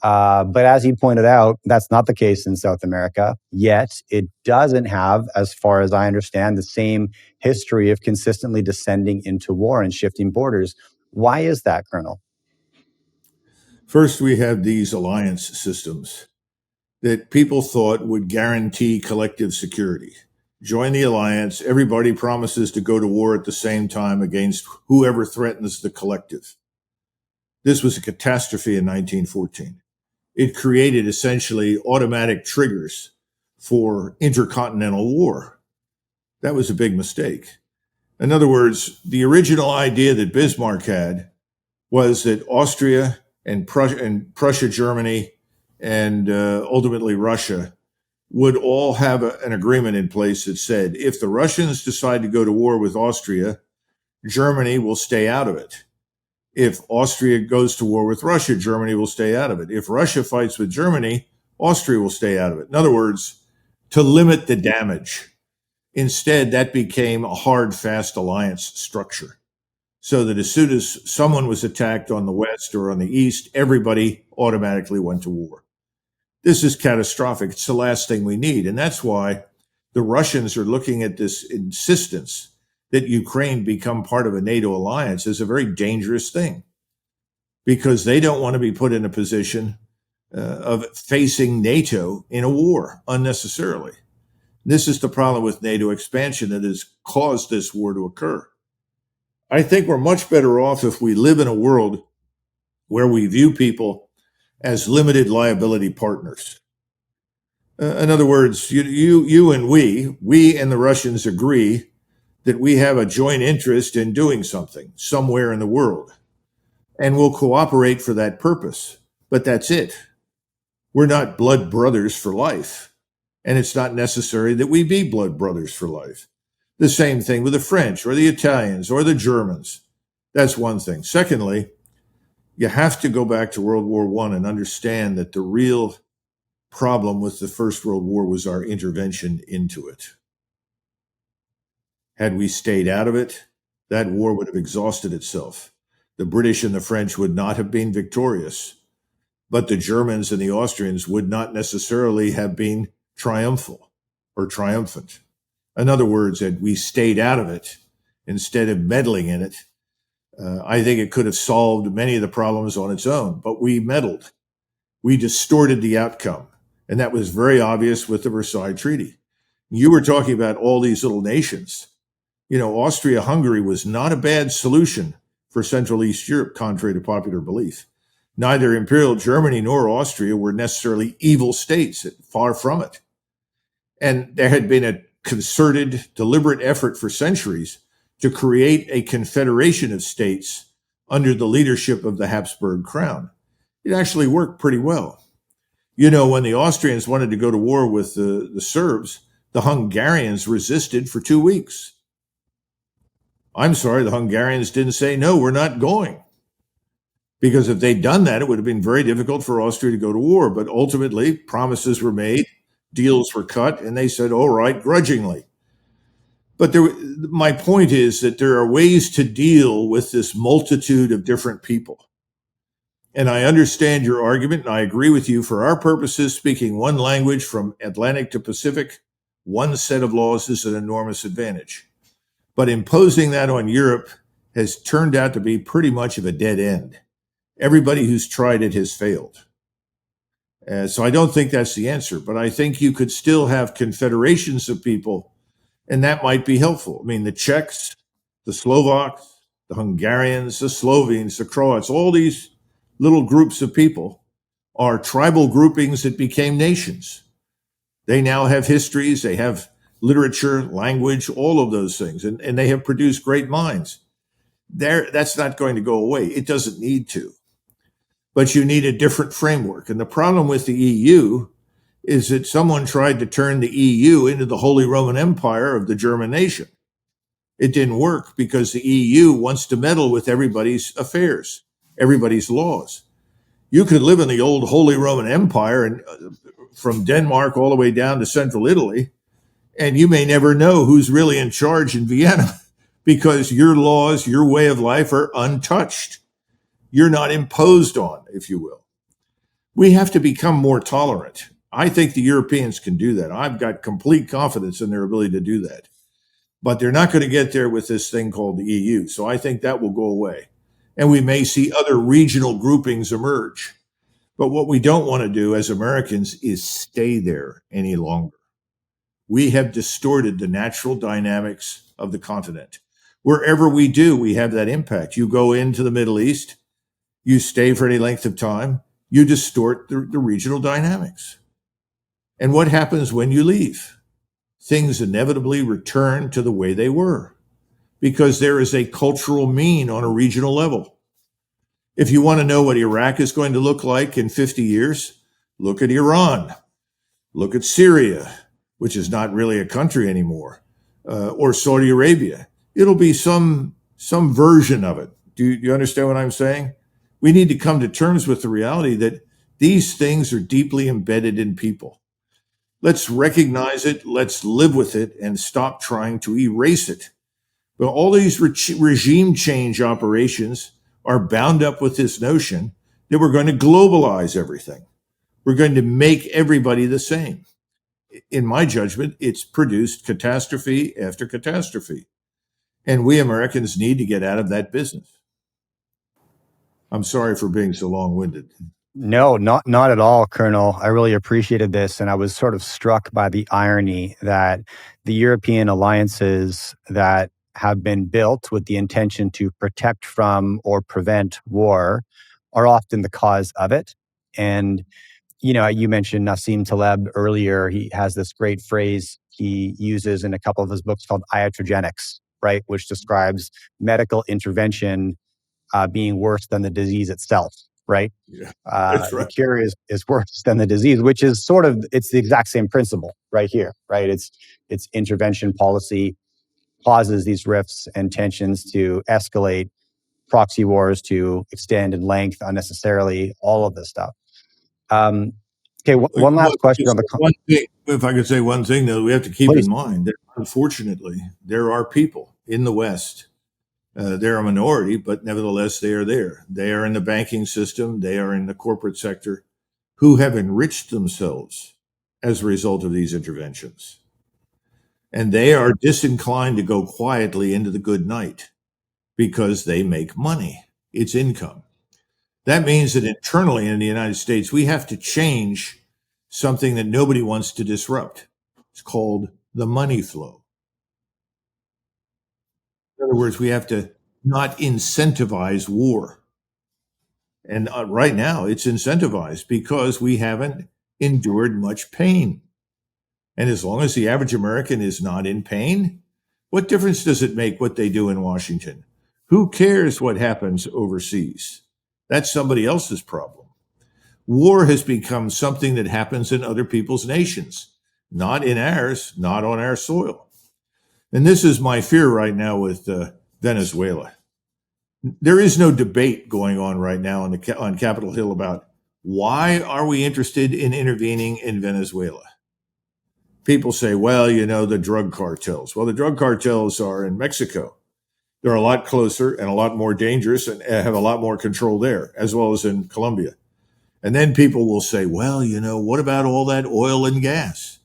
But as you pointed out, that's not the case in South America. Yet it doesn't have, as far as I understand, the same history of consistently descending into war and shifting borders. Why is that, Colonel?
First, we have these alliance systems that people thought would guarantee collective security. Join the alliance, everybody promises to go to war at the same time against whoever threatens the collective. This was a catastrophe in 1914. It created essentially automatic triggers for intercontinental war. That was a big mistake. In other words, the original idea that Bismarck had was that Austria and Prussia, Germany, and ultimately Russia would all have an agreement in place that said, if the Russians decide to go to war with Austria, Germany will stay out of it. If Austria goes to war with Russia, Germany will stay out of it. If Russia fights with Germany, Austria will stay out of it. In other words, to limit the damage. Instead, that became a hard, fast alliance structure. So that as soon as someone was attacked on the west or on the east, everybody automatically went to war. This is catastrophic. It's the last thing we need. And that's why the Russians are looking at this insistence that Ukraine become part of a NATO alliance as a very dangerous thing, because they don't want to be put in a position of facing NATO in a war unnecessarily. This is the problem with NATO expansion that has caused this war to occur. I think we're much better off if we live in a world where we view people as limited liability partners. In other words, you and we and the Russians agree that we have a joint interest in doing something somewhere in the world. and will cooperate for that purpose. But that's it. We're not blood brothers for life. And it's not necessary that we be blood brothers for life. The same thing with the French or the Italians or the Germans. That's one thing. Secondly, you have to go back to World War I and understand that the real problem with the First World War was our intervention into it. Had we stayed out of it, that war would have exhausted itself. The British and the French would not have been victorious, but the Germans and the Austrians would not necessarily have been triumphal or triumphant. In other words, had we stayed out of it instead of meddling in it, I think it could have solved many of the problems on its own, but we meddled. We distorted the outcome. And that was very obvious with the Versailles Treaty. You were talking about all these little nations. You know, Austria-Hungary was not a bad solution for Central East Europe, contrary to popular belief. Neither Imperial Germany nor Austria were necessarily evil states, far from it. And there had been a concerted, deliberate effort for centuries to create a confederation of states under the leadership of the Habsburg crown. It actually worked pretty well. You know, when the Austrians wanted to go to war with the Serbs, the Hungarians resisted for 2 weeks. I'm sorry, the Hungarians didn't say, no, we're not going. Because if they'd done that, it would have been very difficult for Austria to go to war. But ultimately, promises were made, deals were cut, and they said, all right, grudgingly. But my point is that there are ways to deal with this multitude of different people. And I understand your argument, and I agree with you. For our purposes, speaking one language from Atlantic to Pacific, one set of laws is an enormous advantage. But imposing that on Europe has turned out to be pretty much of a dead end. Everybody who's tried it has failed. So I don't think that's the answer, but I think you could still have confederations of people, and that might be helpful. I mean, the Czechs, the Slovaks, the Hungarians, the Slovenes, the Croats, all these little groups of people are tribal groupings that became nations. They now have histories, they have literature, language, all of those things, and they have produced great minds. That's not going to go away. It doesn't need to. But you need a different framework. And the problem with the EU is that someone tried to turn the EU into the Holy Roman Empire of the German nation. It didn't work because the EU wants to meddle with everybody's affairs, everybody's laws. You could live in the old Holy Roman Empire and from Denmark all the way down to central Italy, and you may never know who's really in charge in Vienna because your laws, your way of life are untouched. You're not imposed on, if you will. We have to become more tolerant. I think the Europeans can do that. I've got complete confidence in their ability to do that. But they're not going to get there with this thing called the EU. So I think that will go away. And we may see other regional groupings emerge. But what we don't want to do as Americans is stay there any longer. We have distorted the natural dynamics of the continent. Wherever we do, we have that impact. You go into the Middle East, you stay for any length of time, you distort the regional dynamics. And what happens when you leave? Things inevitably return to the way they were because there is a cultural mean on a regional level. If you want to know what Iraq is going to look like in 50 years, look at Iran, look at Syria, which is not really a country anymore, or Saudi Arabia. It'll be some version of it. Do you understand what I'm saying? We need to come to terms with the reality that these things are deeply embedded in people. Let's recognize it, let's live with it, and stop trying to erase it. But all these regime change operations are bound up with this notion that we're going to globalize everything. We're going to make everybody the same. In my judgment, it's produced catastrophe after catastrophe. And we Americans need to get out of that business. I'm sorry for being so long-winded.
No, not at all, Colonel. I really appreciated this, and I was sort of struck by the irony that the European alliances that have been built with the intention to protect from or prevent war are often the cause of it. And, you know, you mentioned Nassim Taleb earlier. He has this great phrase he uses in a couple of his books called iatrogenics, right, which describes medical intervention being worse than the disease itself, right?
Yeah, that's
The
right.
cure is worse than the disease, which is sort of, it's the exact same principle right here, right? It's intervention policy causes these rifts and tensions to escalate, proxy wars to extend in length unnecessarily, all of this stuff. Okay, one last question on the
One thing, if I could say one thing, though, we have to keep in
please.
mind that unfortunately there are people in the West. They're a minority, but nevertheless, they are there. They are in the banking system. They are in the corporate sector who have enriched themselves as a result of these interventions. And they are disinclined to go quietly into the good night because they make money. It's income. That means that internally in the United States, we have to change something that nobody wants to disrupt. It's called the money flow. In other words, we have to not incentivize war. And right now, it's incentivized because we haven't endured much pain. And as long as the average American is not in pain, what difference does it make what they do in Washington? Who cares what happens overseas? That's somebody else's problem. War has become something that happens in other people's nations, not in ours, not on our soil. And this is my fear right now with Venezuela. There is no debate going on right now on Capitol Hill about why are we interested in intervening in Venezuela. People say, well, the drug cartels. Well, the drug cartels are in Mexico. They're a lot closer and a lot more dangerous and have a lot more control there, as well as in Colombia. And then people will say, well, what about all that oil and gas?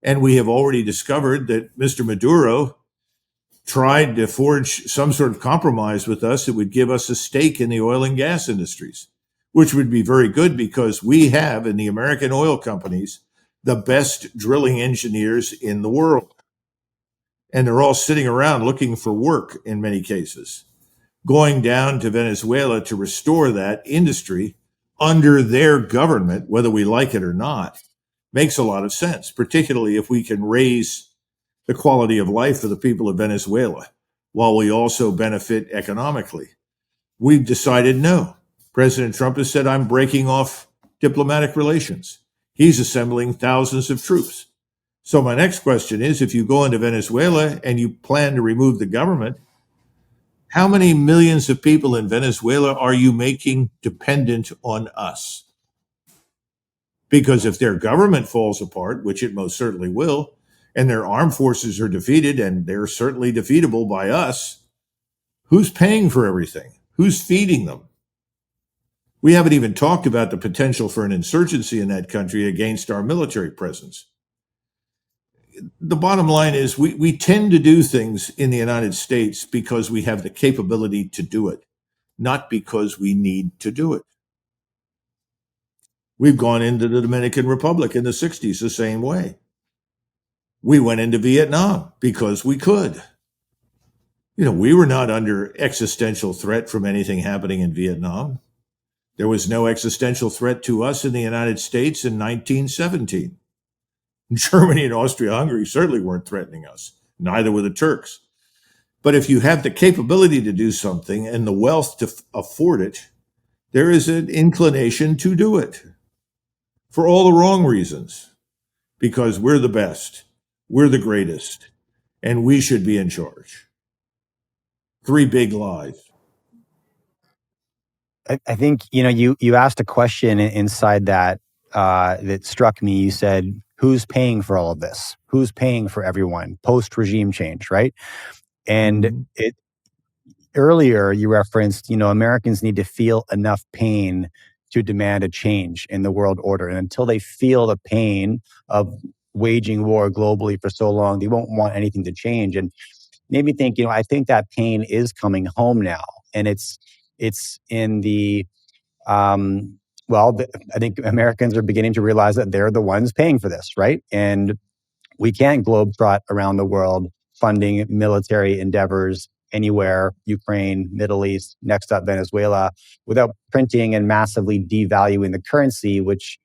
And we have already discovered that Mr. Maduro tried to forge some sort of compromise with us that would give us a stake in the oil and gas industries, which would be very good because we have in the American oil companies the best drilling engineers in the world. And they're all sitting around looking for work in many cases. Going down to Venezuela to restore that industry under their government, whether we like it or not, makes a lot of sense, particularly if we can raise the quality of life for the people of Venezuela while we also benefit economically. We've decided no. President Trump has said, I'm breaking off diplomatic relations. He's assembling thousands of troops. So my next question is, if you go into Venezuela and you plan to remove the government, how many millions of people in Venezuela are you making dependent on us? Because if their government falls apart, which it most certainly will, and their armed forces are defeated, and they're certainly defeatable by us, who's paying for everything? Who's feeding them? We haven't even talked about the potential for an insurgency in that country against our military presence. The bottom line is we tend to do things in the United States because we have the capability to do it, not because we need to do it. We've gone into the Dominican Republic in the 60s the same way. We went into Vietnam because we could. We were not under existential threat from anything happening in Vietnam. There was no existential threat to us in the United States in 1917. Germany and Austria-Hungary certainly weren't threatening us. Neither were the Turks. But if you have the capability to do something and the wealth to afford it, there is an inclination to do it for all the wrong reasons, because we're the best, we're the greatest, and we should be in charge. Three big lies.
I think you asked a question inside that that struck me. You said, "Who's paying for all of this? Who's paying for everyone post regime change?" Right? And it earlier you referenced, Americans need to feel enough pain to demand a change in the world order, and until they feel the pain of waging war globally for so long, they won't want anything to change. And made me think, I think that pain is coming home now, and it's in the I think Americans are beginning to realize that they're the ones paying for this, right? And we can't globetrot around the world funding military endeavors anywhere, Ukraine, Middle East, next up Venezuela, without printing and massively devaluing the currency, which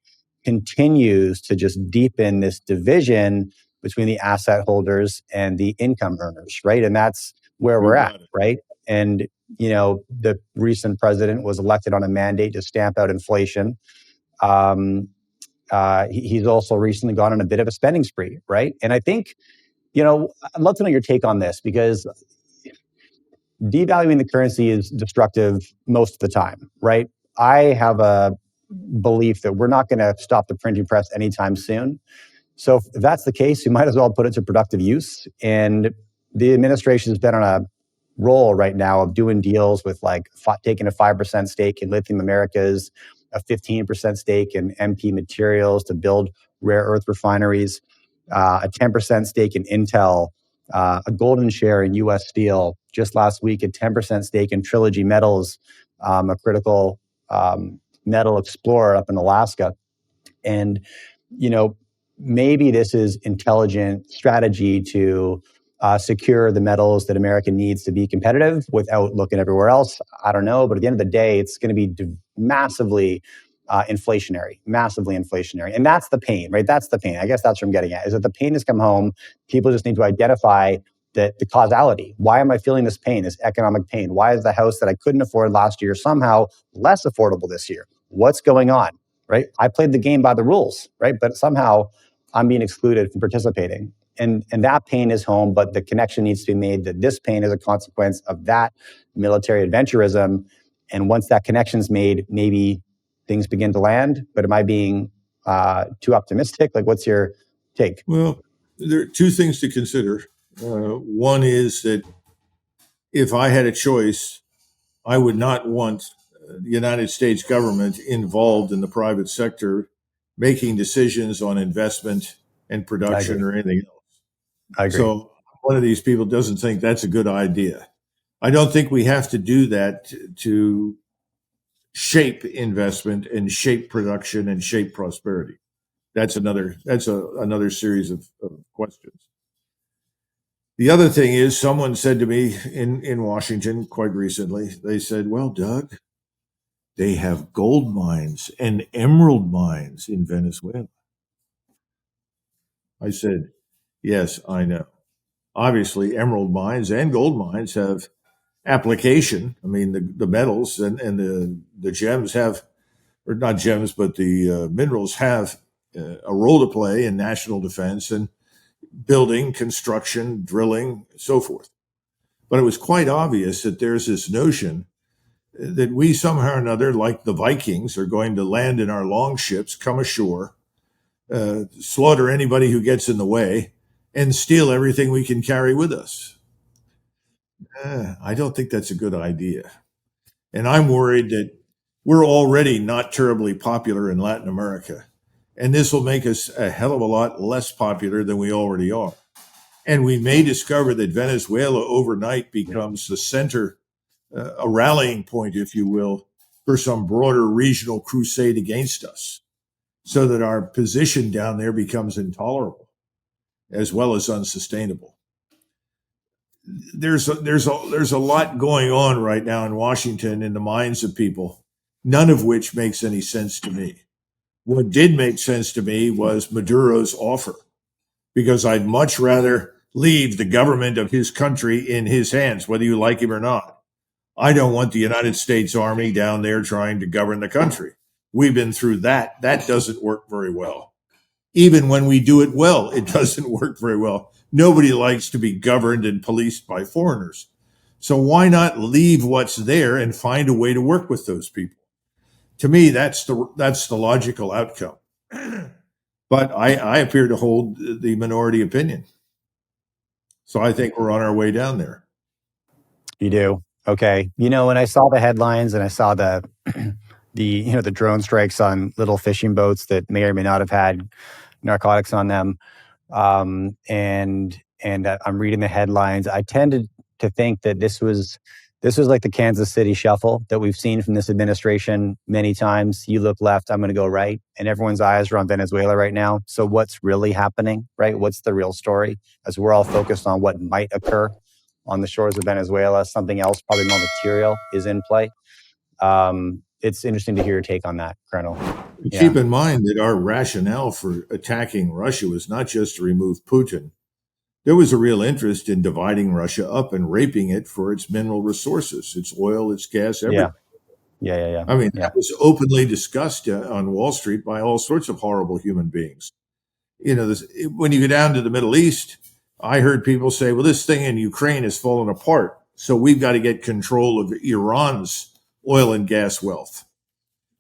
continues to just deepen this division between the asset holders and the income earners, right? And that's where we're at, right? And the recent president was elected on a mandate to stamp out inflation. He's also recently gone on a bit of a spending spree, right? And I think, I'd love to know your take on this, because devaluing the currency is destructive most of the time, right? I have a belief that we're not going to stop the printing press anytime soon. So if that's the case, you might as well put it to productive use. And the administration has been on a roll right now of doing deals with taking a 5% stake in Lithium Americas, a 15% stake in MP Materials to build rare earth refineries, a 10% stake in Intel, a golden share in US Steel. Just last week, a 10% stake in Trilogy Metals, a critical metal explorer up in Alaska. And, maybe this is intelligent strategy to secure the metals that America needs to be competitive without looking everywhere else. I don't know. But at the end of the day, it's going to be massively inflationary. And that's the pain, right? That's the pain. I guess that's what I'm getting at, is that the pain has come home. People just need to identify the causality. Why am I feeling this pain, this economic pain? Why is the house that I couldn't afford last year somehow less affordable this year? What's going on? Right? I played the game by the rules, right? But somehow I'm being excluded from participating. And that pain is home, but the connection needs to be made that this pain is a consequence of that military adventurism. And once that connection's made, maybe things begin to land. But am I being too optimistic? What's your take?
Well, there are two things to consider. One is that if I had a choice, I would not want the United States government involved in the private sector making decisions on investment and production or anything else.
I agree.
So one of these people doesn't think that's a good idea. I don't think we have to do that to shape investment and shape production and shape prosperity. That's another series of questions. The other thing is, someone said to me in Washington quite recently, they said, well, Doug, they have gold mines and emerald mines in Venezuela. I said, yes, I know. Obviously, emerald mines and gold mines have application. I mean, the metals and the gems have, or not gems, but the minerals have a role to play in national defense and building, construction, drilling, so forth. But it was quite obvious that there's this notion that we somehow or another, like the Vikings, are going to land in our longships, come ashore, slaughter anybody who gets in the way, and steal everything we can carry with us. I don't think that's a good idea. And I'm worried that we're already not terribly popular in Latin America. And this will make us a hell of a lot less popular than we already are. And we may discover that Venezuela overnight becomes the center, a rallying point, if you will, for some broader regional crusade against us, so that our position down there becomes intolerable as well as unsustainable. There's a lot going on right now in Washington in the minds of people, none of which makes any sense to me. What did make sense to me was Maduro's offer, because I'd much rather leave the government of his country in his hands, whether you like him or not. I don't want the United States Army down there trying to govern the country. We've been through that. That doesn't work very well. Even when we do it well, it doesn't work very well. Nobody likes to be governed and policed by foreigners. So why not leave what's there and find a way to work with those people? To me, that's the logical outcome. But I appear to hold the minority opinion. So I think we're on our way down there.
You do? Okay. When I saw the headlines and I saw the the drone strikes on little fishing boats that may or may not have had narcotics on them, and I'm reading the headlines, I tended to think that this was like the Kansas City shuffle that we've seen from this administration many times. You look left, I'm going to go right, and everyone's eyes are on Venezuela right now. So what's really happening, right? What's the real story? As we're all focused on what might occur on the shores of Venezuela, something else, probably more material, is in play. It's interesting to hear your take on that, Colonel.
Keep in mind that our rationale for attacking Russia was not just to remove Putin. There was a real interest in dividing Russia up and raping it for its mineral resources, its oil, its gas, everything.
Yeah. Yeah.
I mean,
Yeah.
that was openly discussed on Wall Street by all sorts of horrible human beings. When you go down to the Middle East, I heard people say, well, this thing in Ukraine has fallen apart. So we've got to get control of Iran's oil and gas wealth.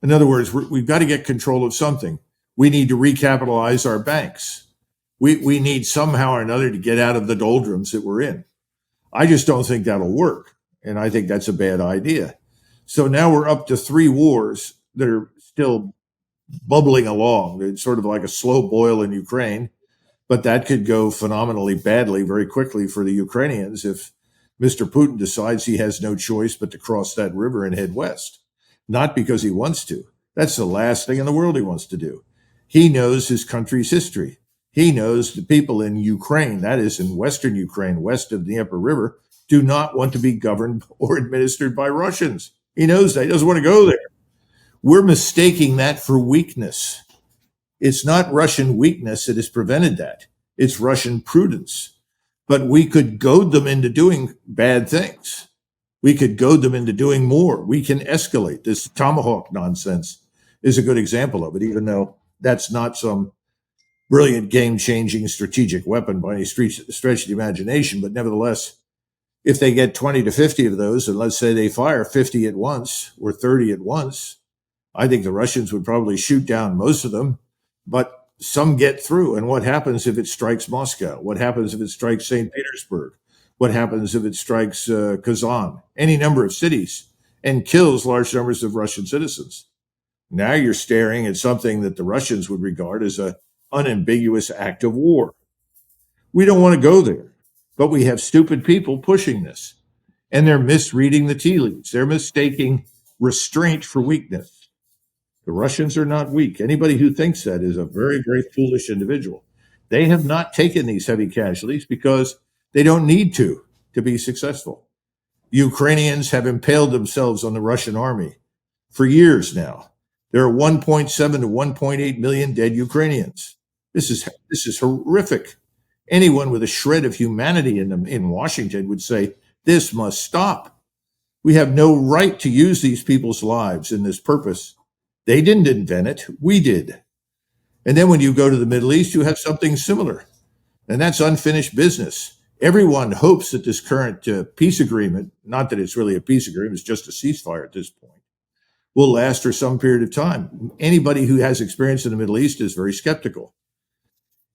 In other words, we've got to get control of something. We need to recapitalize our banks. We need somehow or another to get out of the doldrums that we're in. I just don't think that'll work. And I think that's a bad idea. So now we're up to 3 wars that are still bubbling along. It's sort of like a slow boil in Ukraine, but that could go phenomenally badly very quickly for the Ukrainians if Mr. Putin decides he has no choice but to cross that river and head west. Not because he wants to. That's the last thing in the world he wants to do. He knows his country's history. He knows the people in Ukraine, that is in Western Ukraine, west of the Dnieper River, do not want to be governed or administered by Russians. He knows that. He doesn't want to go there. We're mistaking that for weakness. It's not Russian weakness that has prevented that. It's Russian prudence. But we could goad them into doing bad things. We could goad them into doing more. We can escalate. This Tomahawk nonsense is a good example of it, even though that's not some brilliant game-changing strategic weapon by any stretch of the imagination. But nevertheless, if they get 20 to 50 of those, and let's say they fire 50 at once or 30 at once, I think the Russians would probably shoot down most of them, but some get through. And what happens if it strikes Moscow? What happens if it strikes St. Petersburg? What happens if it strikes Kazan? Any number of cities, and kills large numbers of Russian citizens. Now you're staring at something that the Russians would regard as an unambiguous act of war. We don't want to go there, but we have stupid people pushing this, and they're misreading the tea leaves. They're mistaking restraint for weakness. The Russians are not weak. Anybody who thinks that is a very, very foolish individual. They have not taken these heavy casualties because they don't need to be successful. Ukrainians have impaled themselves on the Russian army for years now. There are 1.7 to 1.8 million dead Ukrainians. This is horrific. Anyone with a shred of humanity in them in Washington would say, this must stop. We have no right to use these people's lives in this purpose. They didn't invent it. We did. And then when you go to the Middle East, you have something similar. And that's unfinished business. Everyone hopes that this current peace agreement, not that it's really a peace agreement, it's just a ceasefire at this point, will last for some period of time. Anybody who has experience in the Middle East is very skeptical.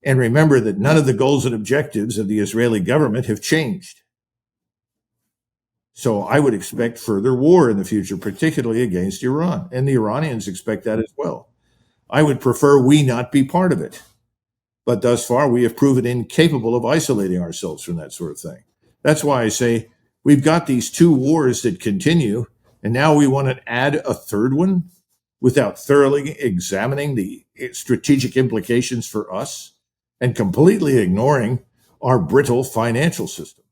And remember that none of the goals and objectives of the Israeli government have changed. So I would expect further war in the future, particularly against Iran. And the Iranians expect that as well. I would prefer we not be part of it. But thus far, we have proven incapable of isolating ourselves from that sort of thing. That's why I say we've got these 2 wars that continue, and now we want to add a third one without thoroughly examining the strategic implications for us and completely ignoring our brittle financial system.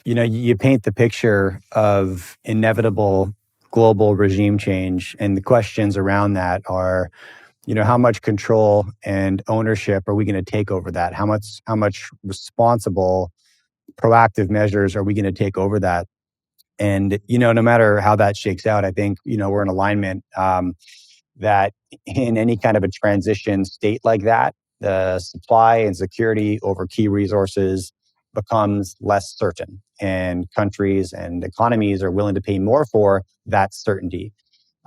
You know, you paint the picture of inevitable global regime change, and the questions around that are, you know, how much control and ownership are we going to take over that? How much responsible, proactive measures are we going to take over that? And, you know, no matter how that shakes out, I think, you know, we're in alignment that in any kind of a transition state like that, the supply and security over key resources becomes less certain. And countries and economies are willing to pay more for that certainty.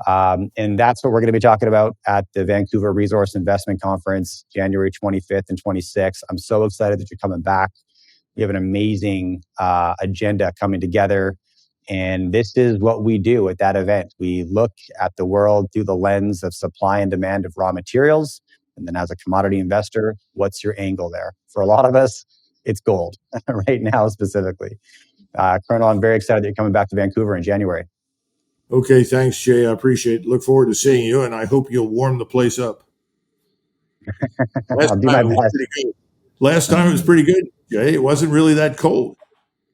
And that's what we're going to be talking about at the Vancouver Resource Investment Conference, January 25th and 26th. I'm so excited that you're coming back. We have an amazing agenda coming together. And this is what we do at that event. We look at the world through the lens of supply and demand of raw materials. And then as a commodity investor, what's your angle there? For a lot of us, it's gold right now specifically. Colonel, I'm very excited that you're coming back to Vancouver in January.
Okay, thanks, Jay. I appreciate it. Look forward to seeing you, and I hope you'll warm the place up.
I'll do my best.
Last time it was pretty good, Jay. It wasn't really that cold.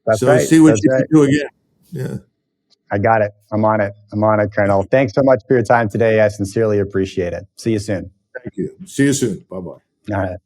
That's
so
right.
See what you can do again. Yeah.
I got it. I'm on it, Colonel. Thanks so much for your time today. I sincerely appreciate it. See you soon.
Thank you. See you soon. Bye-bye.
All right.